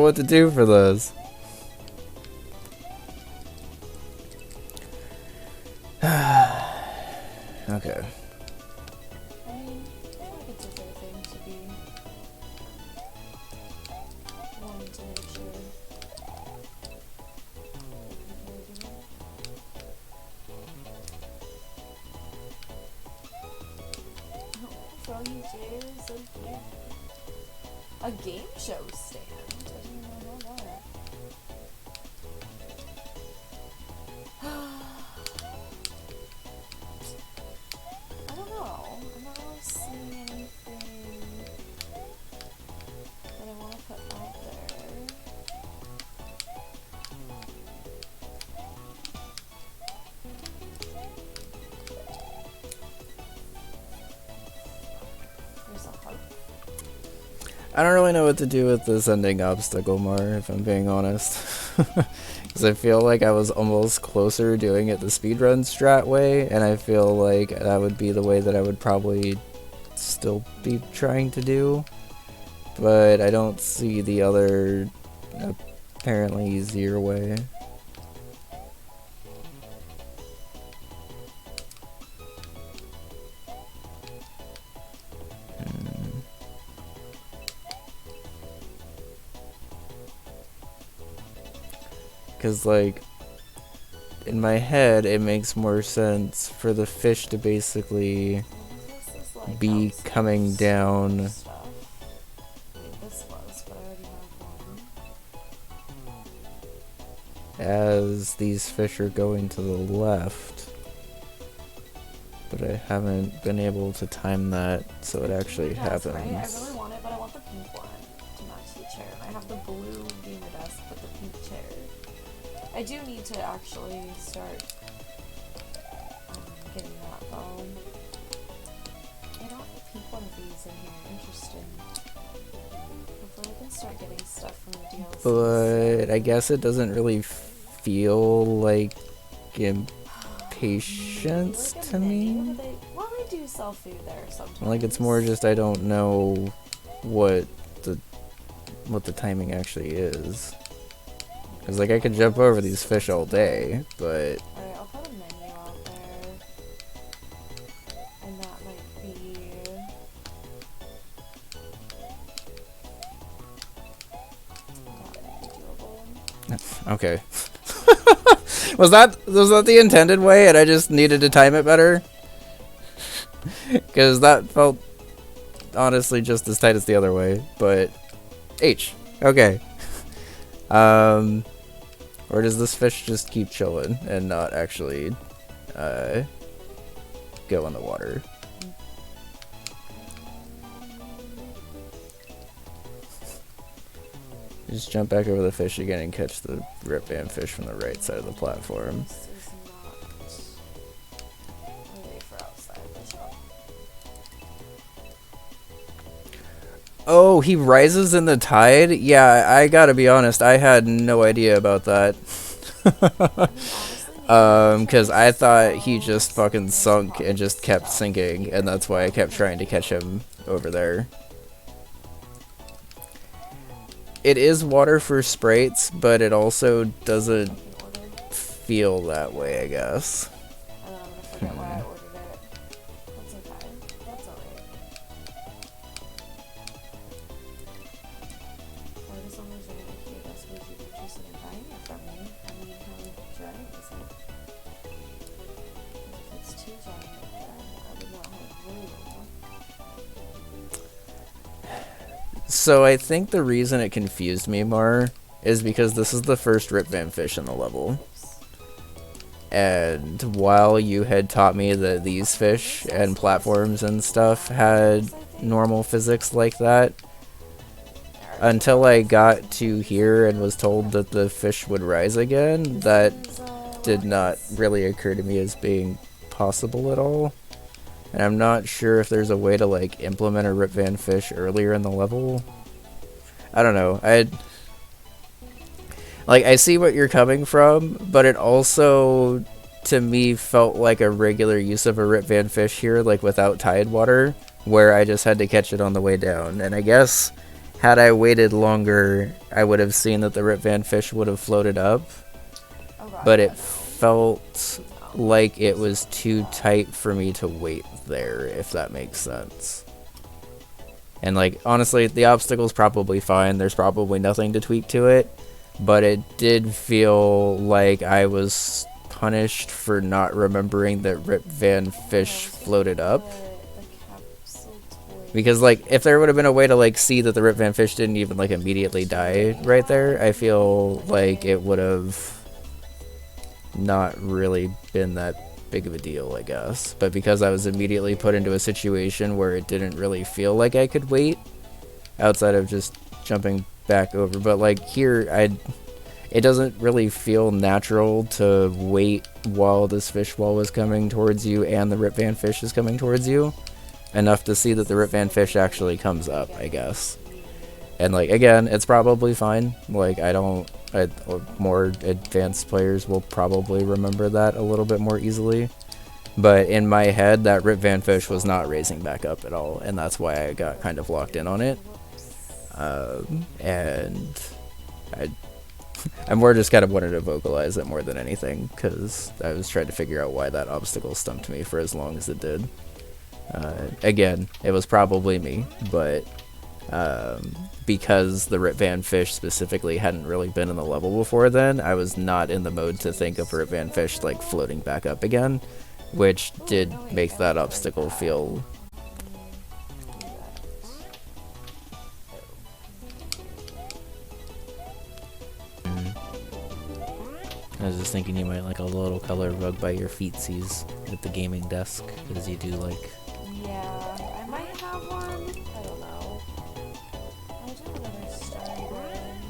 what to do for this. Okay. I mean, I feel like it's a fair thing to be wanting to make sure. From you too, so cute. A game show stand? I didn't even know that. I don't know. I'm not really seeing anything that I want to put out there. There's a heart. I don't really know what to do with this ending obstacle more, if I'm being honest. Because I feel like I was almost closer doing it the speedrun strat way, and I feel like that would be the way that I would probably still be trying to do. But I don't see the other, apparently easier way. Because, like, in my head, it makes more sense for the fish to basically be coming down. Stuff. Wait, this was, but I already have one. As these fish are going to the left. But I haven't been able to time that so it actually happens. Right? I really want it, but I want the pink one to match the chair. I have the blue gamer desk, but the pink chair. I do need to actually start getting that though. I don't have a pink one of these in here. Interesting. Hopefully I can start getting stuff from the DLC. But I guess it doesn't really feel like impatience Like to me. Well, they do sell food there sometimes. Like, it's more just I don't know what the timing actually is. Because, like, I could jump over these fish all day, but... Alright, I'll put a menu out there. And that might be... doable. Okay. was that the intended way and I just needed to time it better? Because that felt honestly just as tight as the other way, but... H. Okay. Or does this fish just keep chilling and not actually go in the water? Just jump back over the fish again and catch the rip van fish from the right side of the platform. This is not... I'll wait for outside the shop. Oh, he rises in the tide? Yeah, I gotta be honest, I had no idea about that. Because I thought he just fucking sunk and just kept sinking, and that's why I kept trying to catch him over there. It is water for sprites, but it also doesn't feel that way, I guess. And then I'm gonna forget why I ordered it. That's okay. That's alright. Or as long as you're gonna hear this, would you be interested in buying it from me? I mean, how giant is it? Because if it's too giant, then I would not have room. So I think the reason it confused me more is because this is the first Rip Van fish in the level. And while you had taught me that these fish and platforms and stuff had normal physics like that, until I got to here and was told that the fish would rise again, that did not really occur to me as being possible at all. And I'm not sure if there's a way to, like, implement a Rip Van fish earlier in the level. I don't know. I see what you're coming from, but it also, to me, felt like a regular use of a Rip Van fish here, like, without tide water, where I just had to catch it on the way down. And I guess had I waited longer, I would have seen that the Rip Van fish would have floated up, Oh god. but yeah, it felt like it was too tight for me to wait there, if that makes sense. And like, honestly, the obstacle's probably fine. There's probably nothing to tweak to it, but it did feel like I was punished for not remembering that Rip Van fish floated up. The capsule toy. Because like, if there would have been a way to like see that the Rip Van fish didn't even like immediately die right there, I feel like it would have not really been that big of a deal, I guess. But because I was immediately put into a situation where it didn't really feel like I could wait outside of just jumping back over, but like here it doesn't really feel natural to wait while this fish wall is coming towards you and the Rip Van fish is coming towards you enough to see that the Rip Van fish actually comes up, I guess. And like, again, it's probably fine. Like, more advanced players will probably remember that a little bit more easily. But in my head, that Rip Van fish was not raising back up at all, and that's why I got kind of locked in on it. And I more just kind of wanted to vocalize it more than anything, because I was trying to figure out why that obstacle stumped me for as long as it did. Again, it was probably me, but because the Rip Van fish specifically hadn't really been in the level before then, I was not in the mode to think of Rip Van fish like floating back up again, which did make that obstacle feel... I was just thinking you might like a little color rug by your feetsies at the gaming desk, because you do like... Yeah, I might have one. I don't know. I do another story brand.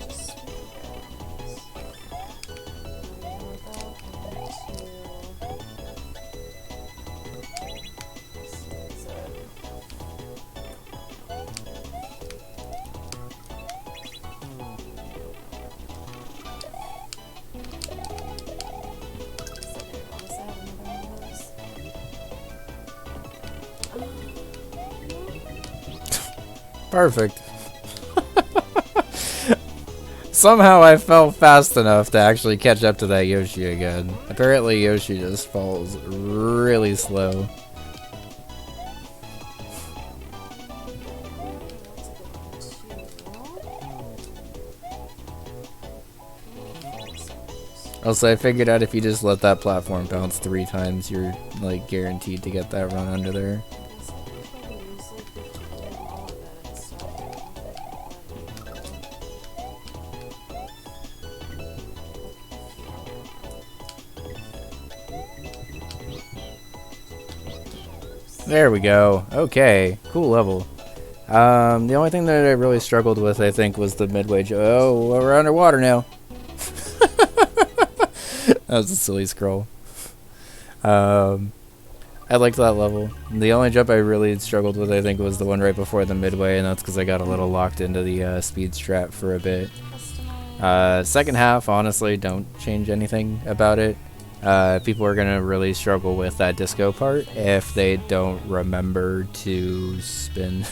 Just Perfect. Somehow I fell fast enough to actually catch up to that Yoshi again. Apparently Yoshi just falls really slow. Also, I figured out if you just let that platform bounce 3 times, you're like guaranteed to get that run under there. There we go. Okay, cool level. The only thing that I really struggled with, I think, was the midway. Oh, we're underwater now. That was a silly scroll. I liked that level. The only jump I really struggled with, I think, was the one right before the midway, and that's because I got a little locked into the speed strap for a bit. Second half, honestly, don't change anything about it. People are gonna really struggle with that disco part if they don't remember to spin.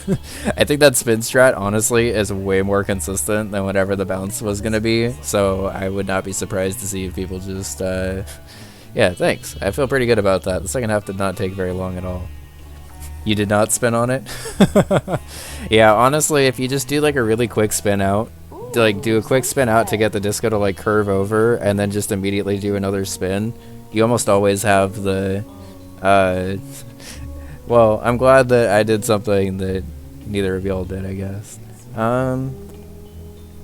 I think that spin strat, honestly, is way more consistent than whatever the bounce was gonna be, so I would not be surprised to see if people just, yeah, thanks. I feel pretty good about that. The second half did not take very long at all. You did not spin on it? Yeah, honestly, if you just do like a really quick spin out, do a quick spin out to get the disco to like curve over and then just immediately do another spin, you almost always have the well, I'm glad that I did something that neither of y'all did, I guess.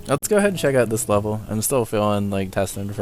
Let's go ahead and check out this level. I'm still feeling like testing for a